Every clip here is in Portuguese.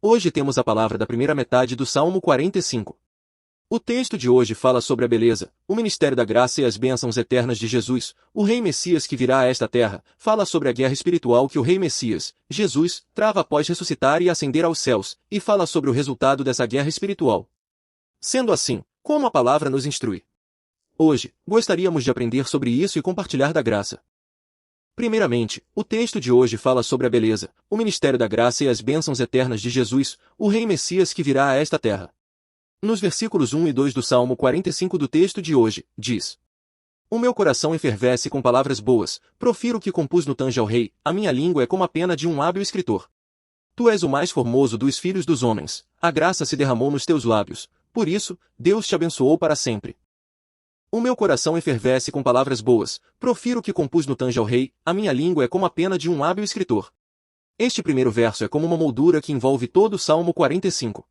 Hoje temos a palavra da primeira metade do Salmo 45. O texto de hoje fala sobre a beleza, o ministério da graça e as bênçãos eternas de Jesus, o Rei Messias que virá a esta terra, fala sobre a guerra espiritual que o Rei Messias, Jesus, trava após ressuscitar e ascender aos céus, e fala sobre o resultado dessa guerra espiritual. Sendo assim, como a palavra nos instrui? Hoje, gostaríamos de aprender sobre isso e compartilhar da graça. Primeiramente, o texto de hoje fala sobre a beleza, o ministério da graça e as bênçãos eternas de Jesus, o Rei Messias que virá a esta terra. Nos versículos 1 e 2 do Salmo 45 do texto de hoje, diz: O meu coração efervesce com palavras boas, profiro o que compus no tange ao rei, a minha língua é como a pena de um hábil escritor. Tu és o mais formoso dos filhos dos homens, a graça se derramou nos teus lábios, por isso, Deus te abençoou para sempre. O meu coração efervesce com palavras boas, profiro o que compus no tange ao rei, a minha língua é como a pena de um hábil escritor. Este primeiro verso é como uma moldura que envolve todo o Salmo 45.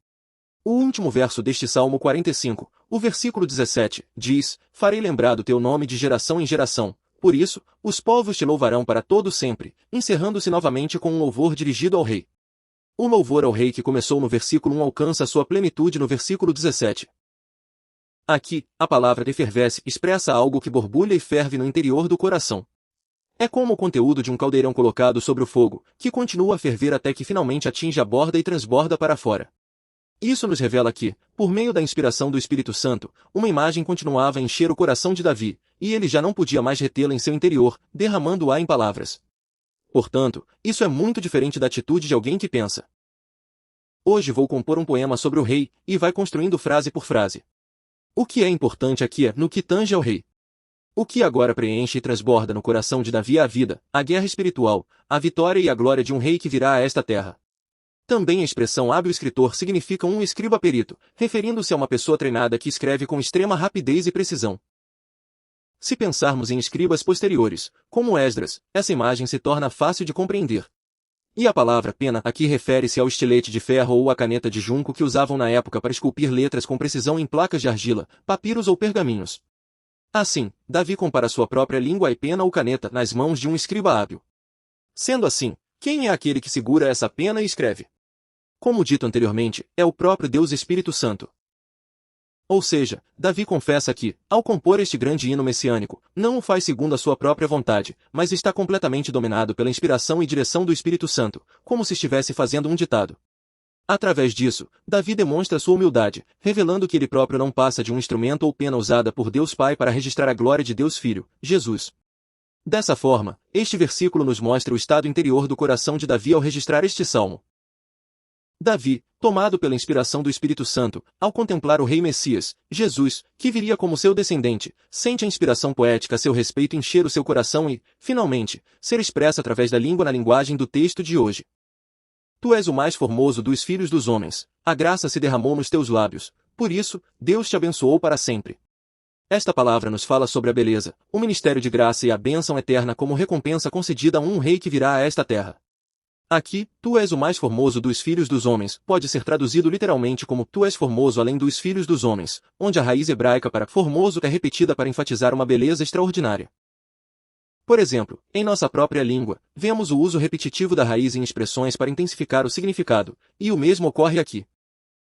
O último verso deste Salmo 45, o versículo 17, diz: Farei lembrar do teu nome de geração em geração, por isso, os povos te louvarão para todo sempre, encerrando-se novamente com um louvor dirigido ao rei. O louvor ao rei que começou no versículo 1 alcança sua plenitude no versículo 17. Aqui, a palavra efervesce expressa algo que borbulha e ferve no interior do coração. É como o conteúdo de um caldeirão colocado sobre o fogo, que continua a ferver até que finalmente atinge a borda e transborda para fora. Isso nos revela que, por meio da inspiração do Espírito Santo, uma imagem continuava a encher o coração de Davi, e ele já não podia mais retê-la em seu interior, derramando-a em palavras. Portanto, isso é muito diferente da atitude de alguém que pensa: Hoje vou compor um poema sobre o rei, e vai construindo frase por frase. O que é importante aqui é no que tange ao rei. O que agora preenche e transborda no coração de Davi é a vida, a guerra espiritual, a vitória e a glória de um rei que virá a esta terra. Também a expressão hábil escritor significa um escriba perito, referindo-se a uma pessoa treinada que escreve com extrema rapidez e precisão. Se pensarmos em escribas posteriores, como Esdras, essa imagem se torna fácil de compreender. E a palavra pena aqui refere-se ao estilete de ferro ou à caneta de junco que usavam na época para esculpir letras com precisão em placas de argila, papiros ou pergaminhos. Assim, Davi compara sua própria língua e pena ou caneta nas mãos de um escriba hábil. Sendo assim, quem é aquele que segura essa pena e escreve? Como dito anteriormente, é o próprio Deus Espírito Santo. Ou seja, Davi confessa que, ao compor este grande hino messiânico, não o faz segundo a sua própria vontade, mas está completamente dominado pela inspiração e direção do Espírito Santo, como se estivesse fazendo um ditado. Através disso, Davi demonstra sua humildade, revelando que ele próprio não passa de um instrumento ou pena usada por Deus Pai para registrar a glória de Deus Filho, Jesus. Dessa forma, este versículo nos mostra o estado interior do coração de Davi ao registrar este salmo. Davi, tomado pela inspiração do Espírito Santo, ao contemplar o Rei Messias, Jesus, que viria como seu descendente, sente a inspiração poética a seu respeito encher o seu coração e, finalmente, ser expressa através da língua na linguagem do texto de hoje. Tu és o mais formoso dos filhos dos homens, a graça se derramou nos teus lábios, por isso, Deus te abençoou para sempre. Esta palavra nos fala sobre a beleza, o ministério de graça e a bênção eterna como recompensa concedida a um rei que virá a esta terra. Aqui, tu és o mais formoso dos filhos dos homens, pode ser traduzido literalmente como tu és formoso além dos filhos dos homens, onde a raiz hebraica para formoso é repetida para enfatizar uma beleza extraordinária. Por exemplo, em nossa própria língua, vemos o uso repetitivo da raiz em expressões para intensificar o significado, e o mesmo ocorre aqui.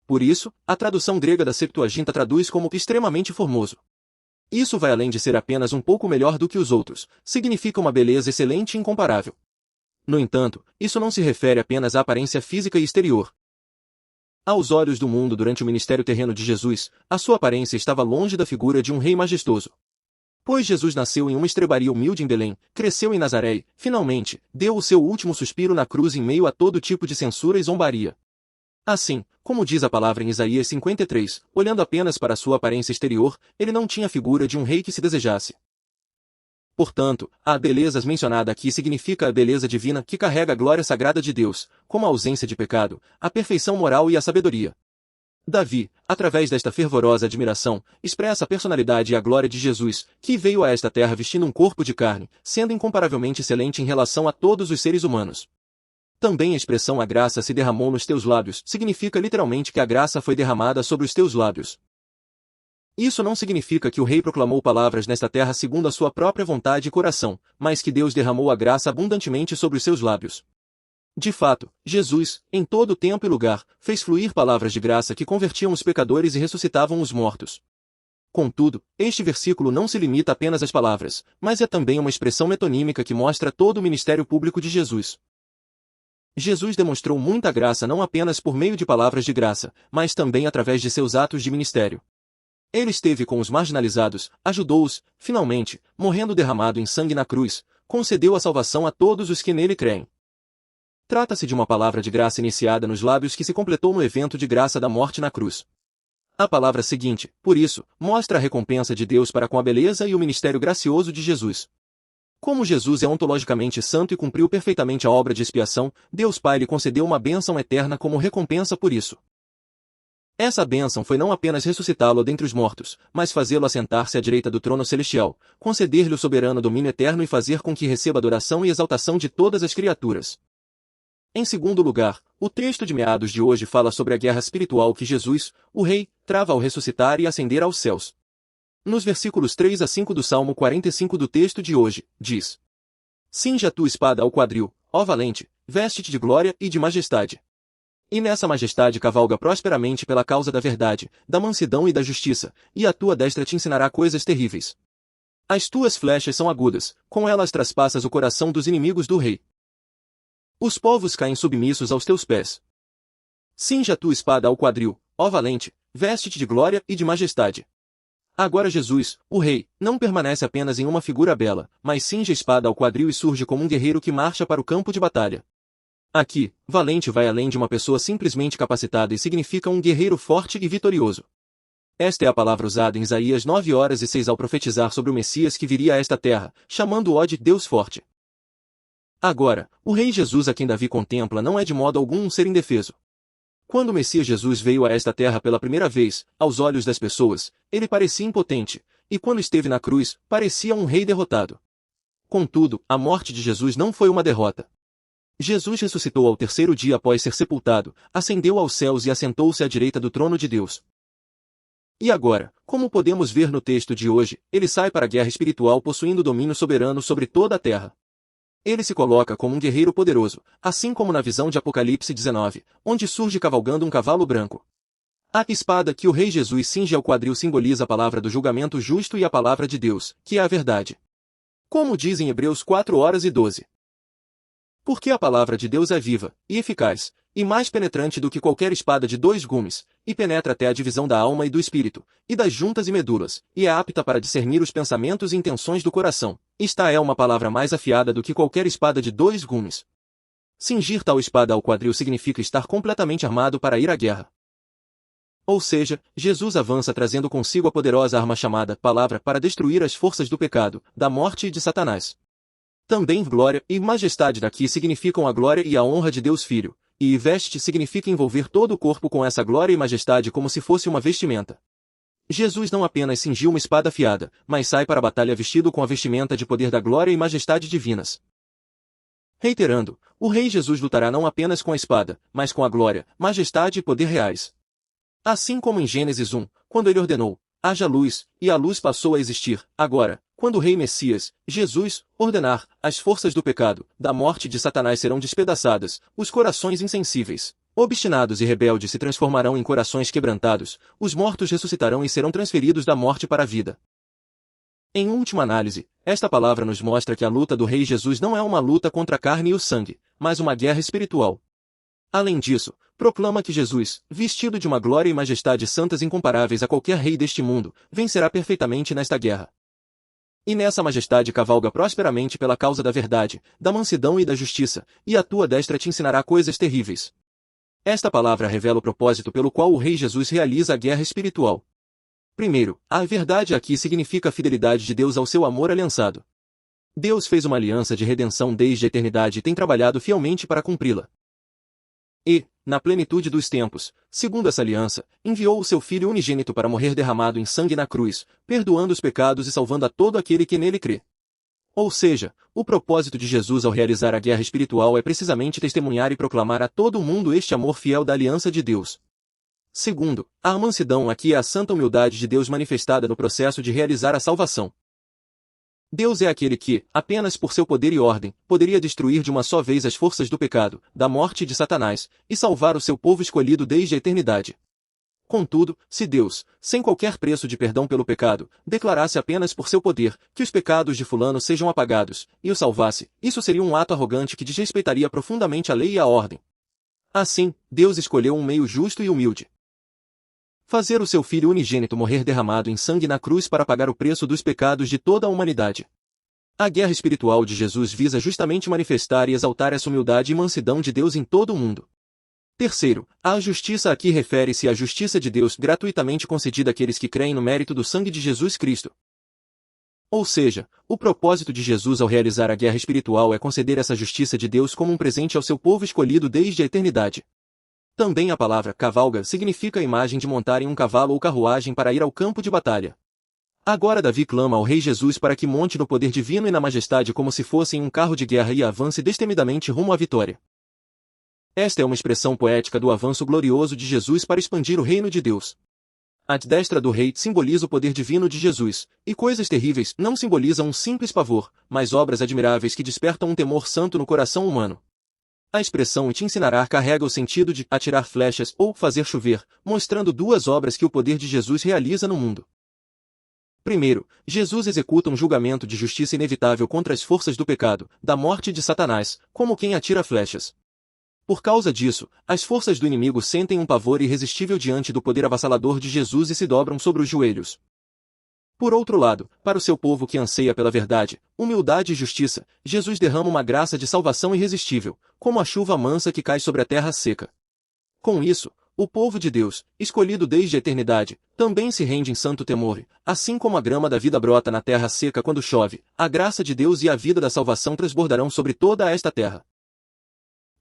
Por isso, a tradução grega da Septuaginta traduz como extremamente formoso. Isso vai além de ser apenas um pouco melhor do que os outros, significa uma beleza excelente e incomparável. No entanto, isso não se refere apenas à aparência física e exterior. Aos olhos do mundo durante o ministério terreno de Jesus, a sua aparência estava longe da figura de um rei majestoso. Pois Jesus nasceu em uma estrebaria humilde em Belém, cresceu em Nazaré e, finalmente, deu o seu último suspiro na cruz em meio a todo tipo de censura e zombaria. Assim, como diz a palavra em Isaías 53, olhando apenas para sua aparência exterior, ele não tinha a figura de um rei que se desejasse. Portanto, a beleza mencionada aqui significa a beleza divina que carrega a glória sagrada de Deus, como a ausência de pecado, a perfeição moral e a sabedoria. Davi, através desta fervorosa admiração, expressa a personalidade e a glória de Jesus, que veio a esta terra vestindo um corpo de carne, sendo incomparavelmente excelente em relação a todos os seres humanos. Também a expressão a graça se derramou nos teus lábios significa literalmente que a graça foi derramada sobre os teus lábios. Isso não significa que o rei proclamou palavras nesta terra segundo a sua própria vontade e coração, mas que Deus derramou a graça abundantemente sobre os seus lábios. De fato, Jesus, em todo tempo e lugar, fez fluir palavras de graça que convertiam os pecadores e ressuscitavam os mortos. Contudo, este versículo não se limita apenas às palavras, mas é também uma expressão metonímica que mostra todo o ministério público de Jesus. Jesus demonstrou muita graça não apenas por meio de palavras de graça, mas também através de seus atos de ministério. Ele esteve com os marginalizados, ajudou-os, finalmente, morrendo derramado em sangue na cruz, concedeu a salvação a todos os que nele creem. Trata-se de uma palavra de graça iniciada nos lábios que se completou no evento de graça da morte na cruz. A palavra seguinte, por isso, mostra a recompensa de Deus para com a beleza e o ministério gracioso de Jesus. Como Jesus é ontologicamente santo e cumpriu perfeitamente a obra de expiação, Deus Pai lhe concedeu uma bênção eterna como recompensa por isso. Essa bênção foi não apenas ressuscitá-lo dentre os mortos, mas fazê-lo assentar-se à direita do trono celestial, conceder-lhe o soberano domínio eterno e fazer com que receba adoração e exaltação de todas as criaturas. Em segundo lugar, o texto de meados de hoje fala sobre a guerra espiritual que Jesus, o Rei, trava ao ressuscitar e ascender aos céus. Nos versículos 3 a 5 do Salmo 45 do texto de hoje, diz: Cinge a tua espada ao quadril, ó valente, veste-te de glória e de majestade. E nessa majestade cavalga prosperamente pela causa da verdade, da mansidão e da justiça, e a tua destra te ensinará coisas terríveis. As tuas flechas são agudas, com elas traspassas o coração dos inimigos do rei. Os povos caem submissos aos teus pés. Cinge a tua espada ao quadril, ó valente, veste-te de glória e de majestade. Agora Jesus, o Rei, não permanece apenas em uma figura bela, mas cinge a espada ao quadril e surge como um guerreiro que marcha para o campo de batalha. Aqui, valente vai além de uma pessoa simplesmente capacitada e significa um guerreiro forte e vitorioso. Esta é a palavra usada em Isaías 9:6 ao profetizar sobre o Messias que viria a esta terra, chamando-o de Deus forte. Agora, o Rei Jesus a quem Davi contempla não é de modo algum um ser indefeso. Quando o Messias Jesus veio a esta terra pela primeira vez, aos olhos das pessoas, ele parecia impotente, e quando esteve na cruz, parecia um rei derrotado. Contudo, a morte de Jesus não foi uma derrota. Jesus ressuscitou ao terceiro dia após ser sepultado, ascendeu aos céus e assentou-se à direita do trono de Deus. E agora, como podemos ver no texto de hoje, ele sai para a guerra espiritual possuindo domínio soberano sobre toda a terra. Ele se coloca como um guerreiro poderoso, assim como na visão de Apocalipse 19, onde surge cavalgando um cavalo branco. A espada que o Rei Jesus cinge ao quadril simboliza a palavra do julgamento justo e a palavra de Deus, que é a verdade. Como diz em Hebreus 4:12. Porque a palavra de Deus é viva, e eficaz, e mais penetrante do que qualquer espada de dois gumes, e penetra até a divisão da alma e do espírito, e das juntas e medulas, e é apta para discernir os pensamentos e intenções do coração. Esta é uma palavra mais afiada do que qualquer espada de dois gumes. Cingir tal espada ao quadril significa estar completamente armado para ir à guerra. Ou seja, Jesus avança trazendo consigo a poderosa arma chamada palavra para destruir as forças do pecado, da morte e de Satanás. Também glória e majestade daqui significam a glória e a honra de Deus Filho, e veste significa envolver todo o corpo com essa glória e majestade como se fosse uma vestimenta. Jesus não apenas cingiu uma espada afiada, mas sai para a batalha vestido com a vestimenta de poder da glória e majestade divinas. Reiterando, o Rei Jesus lutará não apenas com a espada, mas com a glória, majestade e poder reais. Assim como em Gênesis 1, quando ele ordenou, haja luz, e a luz passou a existir. Agora, quando o Rei Messias, Jesus, ordenar, as forças do pecado, da morte de Satanás serão despedaçadas, os corações insensíveis, obstinados e rebeldes se transformarão em corações quebrantados, os mortos ressuscitarão e serão transferidos da morte para a vida. Em última análise, esta palavra nos mostra que a luta do Rei Jesus não é uma luta contra a carne e o sangue, mas uma guerra espiritual. Além disso, proclama que Jesus, vestido de uma glória e majestade santas incomparáveis a qualquer rei deste mundo, vencerá perfeitamente nesta guerra. E nessa majestade cavalga prosperamente pela causa da verdade, da mansidão e da justiça, e a tua destra te ensinará coisas terríveis. Esta palavra revela o propósito pelo qual o Rei Jesus realiza a guerra espiritual. Primeiro, a verdade aqui significa a fidelidade de Deus ao seu amor aliançado. Deus fez uma aliança de redenção desde a eternidade e tem trabalhado fielmente para cumpri-la. E, na plenitude dos tempos, segundo essa aliança, enviou o seu Filho unigênito para morrer derramado em sangue na cruz, perdoando os pecados e salvando a todo aquele que nele crê. Ou seja, o propósito de Jesus ao realizar a guerra espiritual é precisamente testemunhar e proclamar a todo o mundo este amor fiel da aliança de Deus. Segundo, a mansidão aqui é a santa humildade de Deus manifestada no processo de realizar a salvação. Deus é aquele que, apenas por seu poder e ordem, poderia destruir de uma só vez as forças do pecado, da morte e de Satanás, e salvar o seu povo escolhido desde a eternidade. Contudo, se Deus, sem qualquer preço de perdão pelo pecado, declarasse apenas por seu poder que os pecados de fulano sejam apagados, e o salvasse, isso seria um ato arrogante que desrespeitaria profundamente a lei e a ordem. Assim, Deus escolheu um meio justo e humilde. Fazer o seu Filho unigênito morrer derramado em sangue na cruz para pagar o preço dos pecados de toda a humanidade. A guerra espiritual de Jesus visa justamente manifestar e exaltar essa humildade e mansidão de Deus em todo o mundo. Terceiro, a justiça aqui refere-se à justiça de Deus gratuitamente concedida àqueles que creem no mérito do sangue de Jesus Cristo. Ou seja, o propósito de Jesus ao realizar a guerra espiritual é conceder essa justiça de Deus como um presente ao seu povo escolhido desde a eternidade. Também a palavra cavalga significa a imagem de montar em um cavalo ou carruagem para ir ao campo de batalha. Agora Davi clama ao Rei Jesus para que monte no poder divino e na majestade como se fosse em um carro de guerra e avance destemidamente rumo à vitória. Esta é uma expressão poética do avanço glorioso de Jesus para expandir o reino de Deus. A destra do rei simboliza o poder divino de Jesus, e coisas terríveis não simbolizam um simples pavor, mas obras admiráveis que despertam um temor santo no coração humano. A expressão te ensinará carrega o sentido de atirar flechas ou fazer chover, mostrando duas obras que o poder de Jesus realiza no mundo. Primeiro, Jesus executa um julgamento de justiça inevitável contra as forças do pecado, da morte e de Satanás, como quem atira flechas. Por causa disso, as forças do inimigo sentem um pavor irresistível diante do poder avassalador de Jesus e se dobram sobre os joelhos. Por outro lado, para o seu povo que anseia pela verdade, humildade e justiça, Jesus derrama uma graça de salvação irresistível, como a chuva mansa que cai sobre a terra seca. Com isso, o povo de Deus, escolhido desde a eternidade, também se rende em santo temor, assim como a grama da vida brota na terra seca quando chove, a graça de Deus e a vida da salvação transbordarão sobre toda esta terra.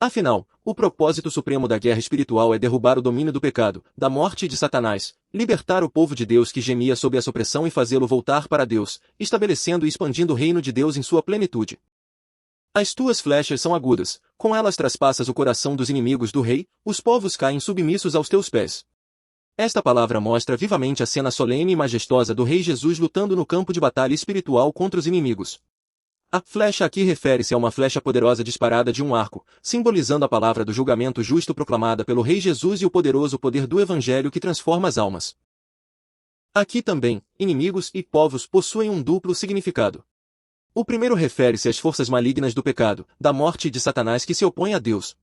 Afinal, o propósito supremo da guerra espiritual é derrubar o domínio do pecado, da morte e de Satanás, libertar o povo de Deus que gemia sob essa opressão e fazê-lo voltar para Deus, estabelecendo e expandindo o reino de Deus em sua plenitude. As tuas flechas são agudas, com elas traspassas o coração dos inimigos do rei, os povos caem submissos aos teus pés. Esta palavra mostra vivamente a cena solene e majestosa do rei Jesus lutando no campo de batalha espiritual contra os inimigos. A flecha aqui refere-se a uma flecha poderosa disparada de um arco, simbolizando a palavra do julgamento justo proclamada pelo Rei Jesus e o poderoso poder do Evangelho que transforma as almas. Aqui também, inimigos e povos possuem um duplo significado. O primeiro refere-se às forças malignas do pecado, da morte e de Satanás que se opõem a Deus.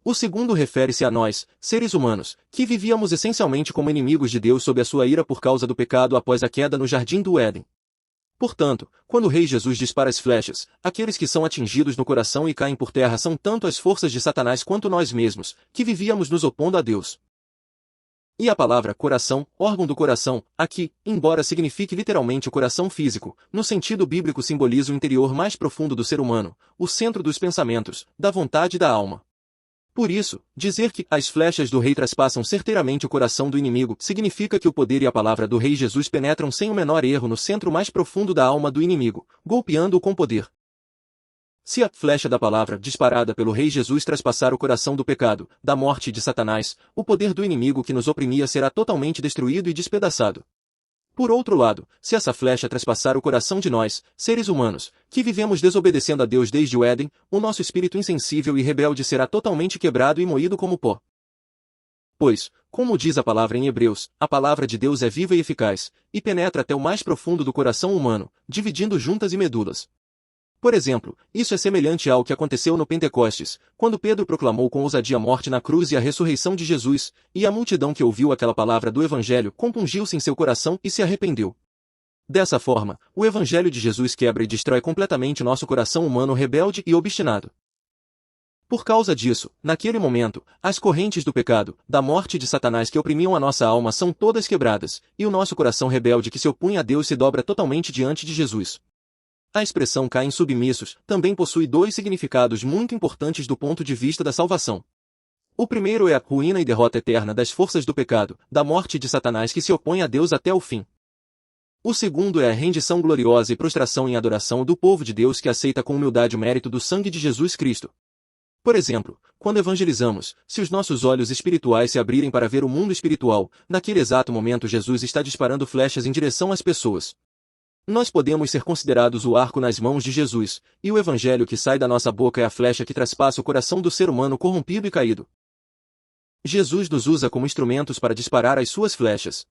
O segundo refere-se a nós, seres humanos, que vivíamos essencialmente como inimigos de Deus sob a sua ira por causa do pecado após a queda no Jardim do Éden. Portanto, quando o Rei Jesus dispara as flechas, aqueles que são atingidos no coração e caem por terra são tanto as forças de Satanás quanto nós mesmos, que vivíamos nos opondo a Deus. E a palavra coração, órgão do coração, aqui, embora signifique literalmente o coração físico, no sentido bíblico simboliza o interior mais profundo do ser humano, o centro dos pensamentos, da vontade e da alma. Por isso, dizer que as flechas do rei traspassam certeiramente o coração do inimigo significa que o poder e a palavra do Rei Jesus penetram sem o menor erro no centro mais profundo da alma do inimigo, golpeando-o com poder. Se a flecha da palavra disparada pelo Rei Jesus traspassar o coração do pecado, da morte e de Satanás, o poder do inimigo que nos oprimia será totalmente destruído e despedaçado. Por outro lado, se essa flecha traspassar o coração de nós, seres humanos, que vivemos desobedecendo a Deus desde o Éden, o nosso espírito insensível e rebelde será totalmente quebrado e moído como pó. Pois, como diz a palavra em Hebreus, a palavra de Deus é viva e eficaz, e penetra até o mais profundo do coração humano, dividindo juntas e medulas. Por exemplo, isso é semelhante ao que aconteceu no Pentecostes, quando Pedro proclamou com ousadia a morte na cruz e a ressurreição de Jesus, e a multidão que ouviu aquela palavra do Evangelho compungiu-se em seu coração e se arrependeu. Dessa forma, o Evangelho de Jesus quebra e destrói completamente o nosso coração humano rebelde e obstinado. Por causa disso, naquele momento, as correntes do pecado, da morte e de Satanás que oprimiam a nossa alma são todas quebradas, e o nosso coração rebelde que se opunha a Deus se dobra totalmente diante de Jesus. A expressão caem submissos também possui dois significados muito importantes do ponto de vista da salvação. O primeiro é a ruína e derrota eterna das forças do pecado, da morte e de Satanás que se opõem a Deus até o fim. O segundo é a rendição gloriosa e prostração em adoração do povo de Deus que aceita com humildade o mérito do sangue de Jesus Cristo. Por exemplo, quando evangelizamos, se os nossos olhos espirituais se abrirem para ver o mundo espiritual, naquele exato momento Jesus está disparando flechas em direção às pessoas. Nós podemos ser considerados o arco nas mãos de Jesus, e o evangelho que sai da nossa boca é a flecha que traspassa o coração do ser humano corrompido e caído. Jesus nos usa como instrumentos para disparar as suas flechas.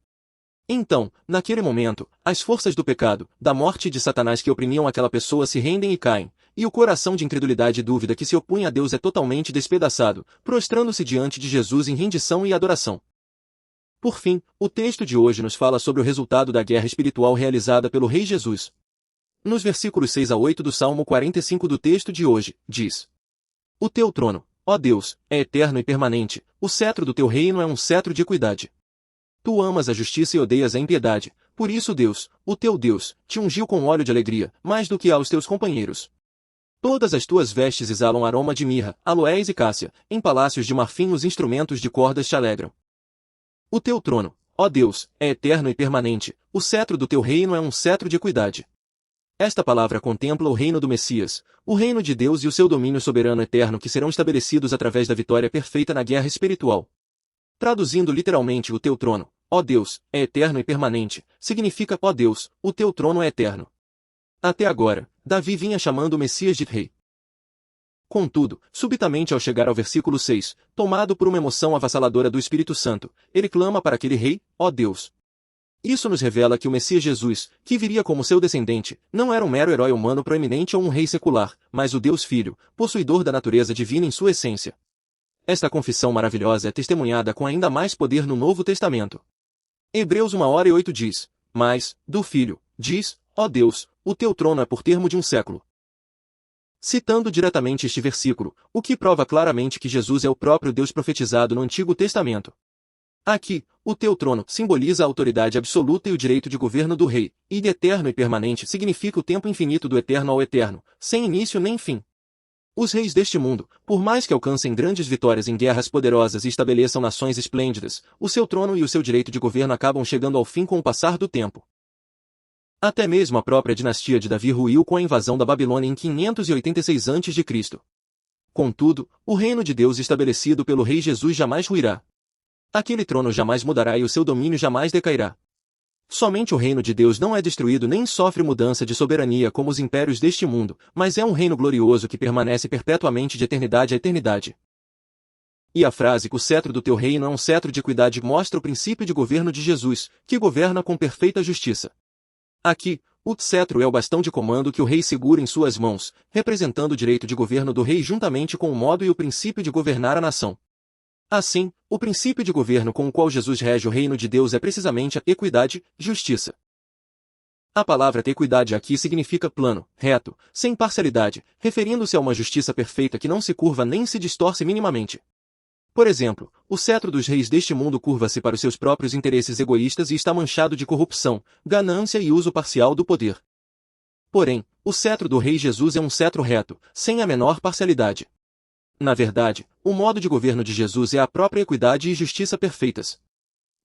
Então, naquele momento, as forças do pecado, da morte e de Satanás que oprimiam aquela pessoa se rendem e caem, e o coração de incredulidade e dúvida que se opunha a Deus é totalmente despedaçado, prostrando-se diante de Jesus em rendição e adoração. Por fim, o texto de hoje nos fala sobre o resultado da guerra espiritual realizada pelo Rei Jesus. Nos versículos 6 a 8 do Salmo 45 do texto de hoje, diz: O teu trono, ó Deus, é eterno e permanente, o cetro do teu reino é um cetro de equidade. Tu amas a justiça e odeias a impiedade, por isso Deus, o teu Deus, te ungiu com óleo de alegria, mais do que aos teus companheiros. Todas as tuas vestes exalam aroma de mirra, aloés e cássia, em palácios de marfim os instrumentos de cordas te alegram. O teu trono, ó Deus, é eterno e permanente, o cetro do teu reino é um cetro de equidade. Esta palavra contempla o reino do Messias, o reino de Deus e o seu domínio soberano eterno que serão estabelecidos através da vitória perfeita na guerra espiritual. Traduzindo literalmente o teu trono, ó Deus, é eterno e permanente, significa, ó Deus, o teu trono é eterno. Até agora, Davi vinha chamando o Messias de rei. Contudo, subitamente ao chegar ao versículo 6, tomado por uma emoção avassaladora do Espírito Santo, ele clama para aquele rei, ó Deus. Isso nos revela que o Messias Jesus, que viria como seu descendente, não era um mero herói humano proeminente ou um rei secular, mas o Deus Filho, possuidor da natureza divina em sua essência. Esta confissão maravilhosa é testemunhada com ainda mais poder no Novo Testamento. Hebreus 1:8 diz: Mas, do Filho, diz, ó Deus, o teu trono é por termo de um século. Citando diretamente este versículo, o que prova claramente que Jesus é o próprio Deus profetizado no Antigo Testamento. Aqui, o teu trono simboliza a autoridade absoluta e o direito de governo do rei, e de eterno e permanente significa o tempo infinito do eterno ao eterno, sem início nem fim. Os reis deste mundo, por mais que alcancem grandes vitórias em guerras poderosas e estabeleçam nações esplêndidas, o seu trono e o seu direito de governo acabam chegando ao fim com o passar do tempo. Até mesmo a própria dinastia de Davi ruiu com a invasão da Babilônia em 586 a.C. Contudo, o reino de Deus estabelecido pelo rei Jesus jamais ruirá. Aquele trono jamais mudará e o seu domínio jamais decairá. Somente o reino de Deus não é destruído nem sofre mudança de soberania como os impérios deste mundo, mas é um reino glorioso que permanece perpetuamente de eternidade a eternidade. E a frase que o cetro do teu reino é um cetro de equidade mostra o princípio de governo de Jesus, que governa com perfeita justiça. Aqui, o cetro é o bastão de comando que o rei segura em suas mãos, representando o direito de governo do rei juntamente com o modo e o princípio de governar a nação. Assim, o princípio de governo com o qual Jesus rege o reino de Deus é precisamente a equidade, justiça. A palavra equidade aqui significa plano, reto, sem parcialidade, referindo-se a uma justiça perfeita que não se curva nem se distorce minimamente. Por exemplo, o cetro dos reis deste mundo curva-se para os seus próprios interesses egoístas e está manchado de corrupção, ganância e uso parcial do poder. Porém, o cetro do rei Jesus é um cetro reto, sem a menor parcialidade. Na verdade, o modo de governo de Jesus é a própria equidade e justiça perfeitas.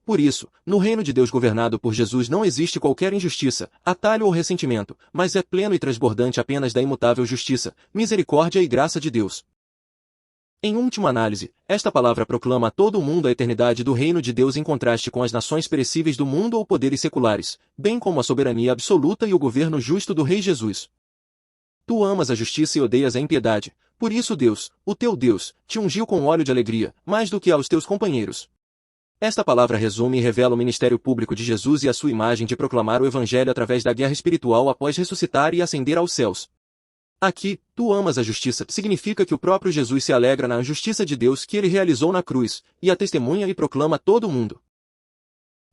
Por isso, no reino de Deus governado por Jesus não existe qualquer injustiça, atalho ou ressentimento, mas é pleno e transbordante apenas da imutável justiça, misericórdia e graça de Deus. Em última análise, esta palavra proclama a todo o mundo a eternidade do reino de Deus em contraste com as nações perecíveis do mundo ou poderes seculares, bem como a soberania absoluta e o governo justo do Rei Jesus. Tu amas a justiça e odeias a impiedade, por isso Deus, o teu Deus, te ungiu com óleo de alegria, mais do que aos teus companheiros. Esta palavra resume e revela o ministério público de Jesus e a sua imagem de proclamar o Evangelho através da guerra espiritual após ressuscitar e ascender aos céus. Aqui, tu amas a justiça, significa que o próprio Jesus se alegra na justiça de Deus que ele realizou na cruz, e a testemunha e proclama a todo o mundo.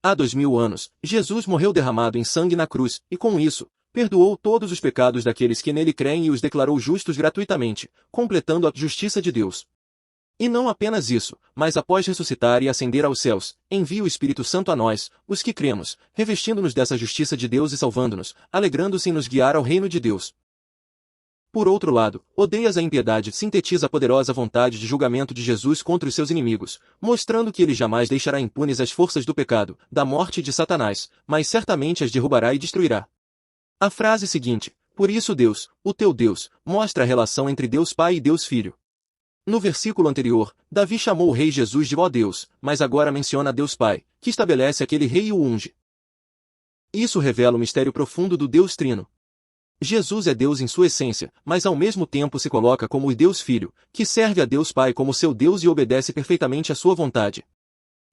Há 2000 anos, Jesus morreu derramado em sangue na cruz, e com isso, perdoou todos os pecados daqueles que nele creem e os declarou justos gratuitamente, completando a justiça de Deus. E não apenas isso, mas após ressuscitar e ascender aos céus, envia o Espírito Santo a nós, os que cremos, revestindo-nos dessa justiça de Deus e salvando-nos, alegrando-se em nos guiar ao reino de Deus. Por outro lado, odeias a impiedade sintetiza a poderosa vontade de julgamento de Jesus contra os seus inimigos, mostrando que ele jamais deixará impunes as forças do pecado, da morte e de Satanás, mas certamente as derrubará e destruirá. A frase seguinte, por isso Deus, o teu Deus, mostra a relação entre Deus Pai e Deus Filho. No versículo anterior, Davi chamou o rei Jesus de ó Deus, mas agora menciona Deus Pai, que estabelece aquele rei e o unge. Isso revela o mistério profundo do Deus Trino. Jesus é Deus em sua essência, mas ao mesmo tempo se coloca como o Deus Filho, que serve a Deus Pai como seu Deus e obedece perfeitamente à sua vontade.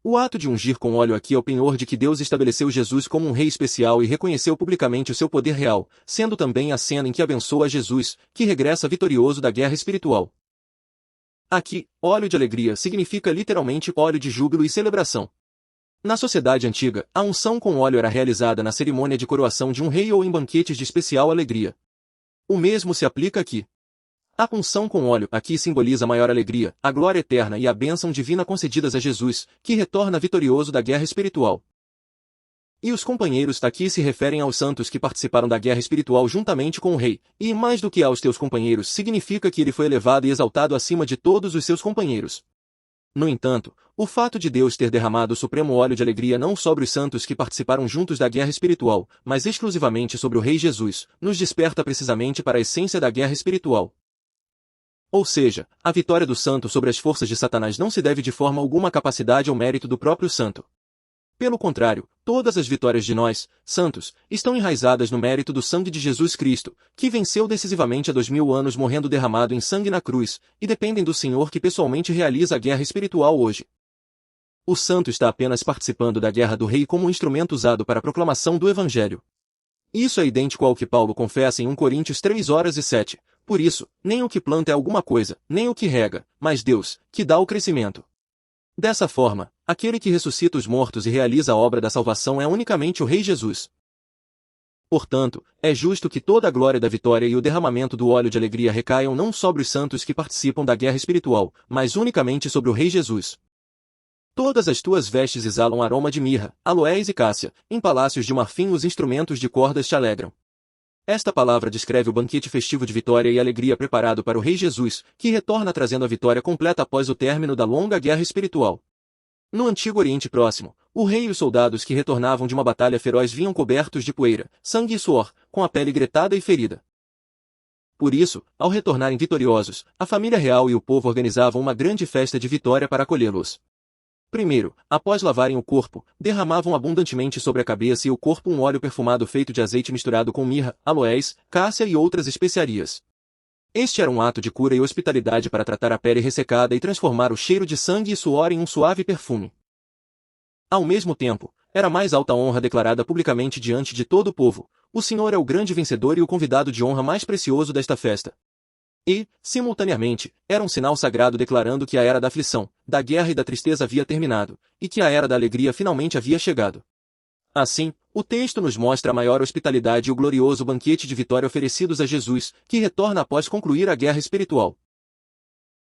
O ato de ungir com óleo aqui é o penhor de que Deus estabeleceu Jesus como um rei especial e reconheceu publicamente o seu poder real, sendo também a cena em que abençoa Jesus, que regressa vitorioso da guerra espiritual. Aqui, óleo de alegria significa literalmente óleo de júbilo e celebração. Na sociedade antiga, a unção com óleo era realizada na cerimônia de coroação de um rei ou em banquetes de especial alegria. O mesmo se aplica aqui. A unção com óleo aqui simboliza a maior alegria, a glória eterna e a bênção divina concedidas a Jesus, que retorna vitorioso da guerra espiritual. E os companheiros aqui se referem aos santos que participaram da guerra espiritual juntamente com o rei, e mais do que aos teus companheiros significa que ele foi elevado e exaltado acima de todos os seus companheiros. No entanto, o fato de Deus ter derramado o supremo óleo de alegria não sobre os santos que participaram juntos da guerra espiritual, mas exclusivamente sobre o Rei Jesus, nos desperta precisamente para a essência da guerra espiritual. Ou seja, a vitória do santo sobre as forças de Satanás não se deve de forma alguma à capacidade ou mérito do próprio santo. Pelo contrário, todas as vitórias de nós, santos, estão enraizadas no mérito do sangue de Jesus Cristo, que venceu decisivamente há 2000 anos morrendo derramado em sangue na cruz, e dependem do Senhor que pessoalmente realiza a guerra espiritual hoje. O santo está apenas participando da guerra do rei como um instrumento usado para a proclamação do Evangelho. Isso é idêntico ao que Paulo confessa em 1 Coríntios 3:7. Por isso, nem o que planta é alguma coisa, nem o que rega, mas Deus, que dá o crescimento. Dessa forma, aquele que ressuscita os mortos e realiza a obra da salvação é unicamente o Rei Jesus. Portanto, é justo que toda a glória da vitória e o derramamento do óleo de alegria recaiam não sobre os santos que participam da guerra espiritual, mas unicamente sobre o Rei Jesus. Todas as tuas vestes exalam aroma de mirra, aloés e cássia, em palácios de marfim os instrumentos de cordas te alegram. Esta palavra descreve o banquete festivo de vitória e alegria preparado para o Rei Jesus, que retorna trazendo a vitória completa após o término da longa guerra espiritual. No Antigo Oriente Próximo, o rei e os soldados que retornavam de uma batalha feroz vinham cobertos de poeira, sangue e suor, com a pele gretada e ferida. Por isso, ao retornarem vitoriosos, a família real e o povo organizavam uma grande festa de vitória para acolhê-los. Primeiro, após lavarem o corpo, derramavam abundantemente sobre a cabeça e o corpo um óleo perfumado feito de azeite misturado com mirra, aloés, cássia e outras especiarias. Este era um ato de cura e hospitalidade para tratar a pele ressecada e transformar o cheiro de sangue e suor em um suave perfume. Ao mesmo tempo, era mais alta honra declarada publicamente diante de todo o povo: o Senhor é o grande vencedor e o convidado de honra mais precioso desta festa. E, simultaneamente, era um sinal sagrado declarando que a era da aflição, da guerra e da tristeza havia terminado, e que a era da alegria finalmente havia chegado. Assim, o texto nos mostra a maior hospitalidade e o glorioso banquete de vitória oferecidos a Jesus, que retorna após concluir a guerra espiritual.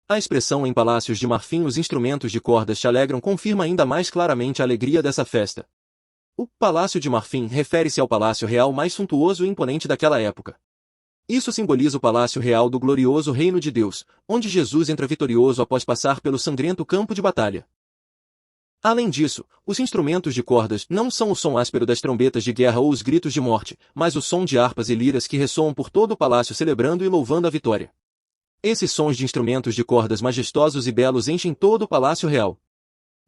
A expressão em palácios de marfim os instrumentos de cordas te alegram confirma ainda mais claramente a alegria dessa festa. O Palácio de Marfim refere-se ao palácio real mais suntuoso e imponente daquela época. Isso simboliza o palácio real do glorioso reino de Deus, onde Jesus entra vitorioso após passar pelo sangrento campo de batalha. Além disso, os instrumentos de cordas não são o som áspero das trombetas de guerra ou os gritos de morte, mas o som de harpas e liras que ressoam por todo o palácio celebrando e louvando a vitória. Esses sons de instrumentos de cordas majestosos e belos enchem todo o palácio real.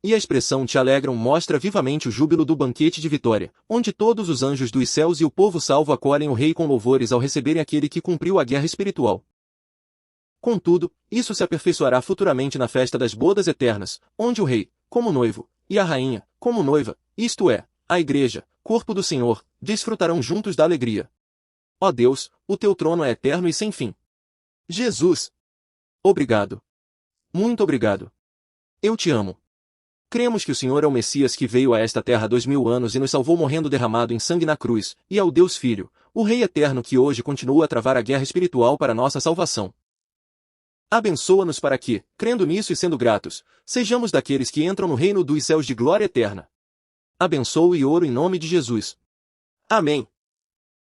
E a expressão te alegram mostra vivamente o júbilo do banquete de vitória, onde todos os anjos dos céus e o povo salvo acolhem o rei com louvores ao receberem aquele que cumpriu a guerra espiritual. Contudo, isso se aperfeiçoará futuramente na festa das bodas eternas, onde o rei, como noivo, e a rainha, como noiva, isto é, a igreja, corpo do Senhor, desfrutarão juntos da alegria. Ó Deus, o teu trono é eterno e sem fim. Jesus! Obrigado. Muito obrigado. Eu te amo. Cremos que o Senhor é o Messias que veio a esta terra há 2000 anos e nos salvou morrendo derramado em sangue na cruz, e ao Deus Filho, o Rei Eterno que hoje continua a travar a guerra espiritual para nossa salvação. Abençoa-nos para que, crendo nisso e sendo gratos, sejamos daqueles que entram no reino dos céus de glória eterna. Abençoo e oro em nome de Jesus. Amém.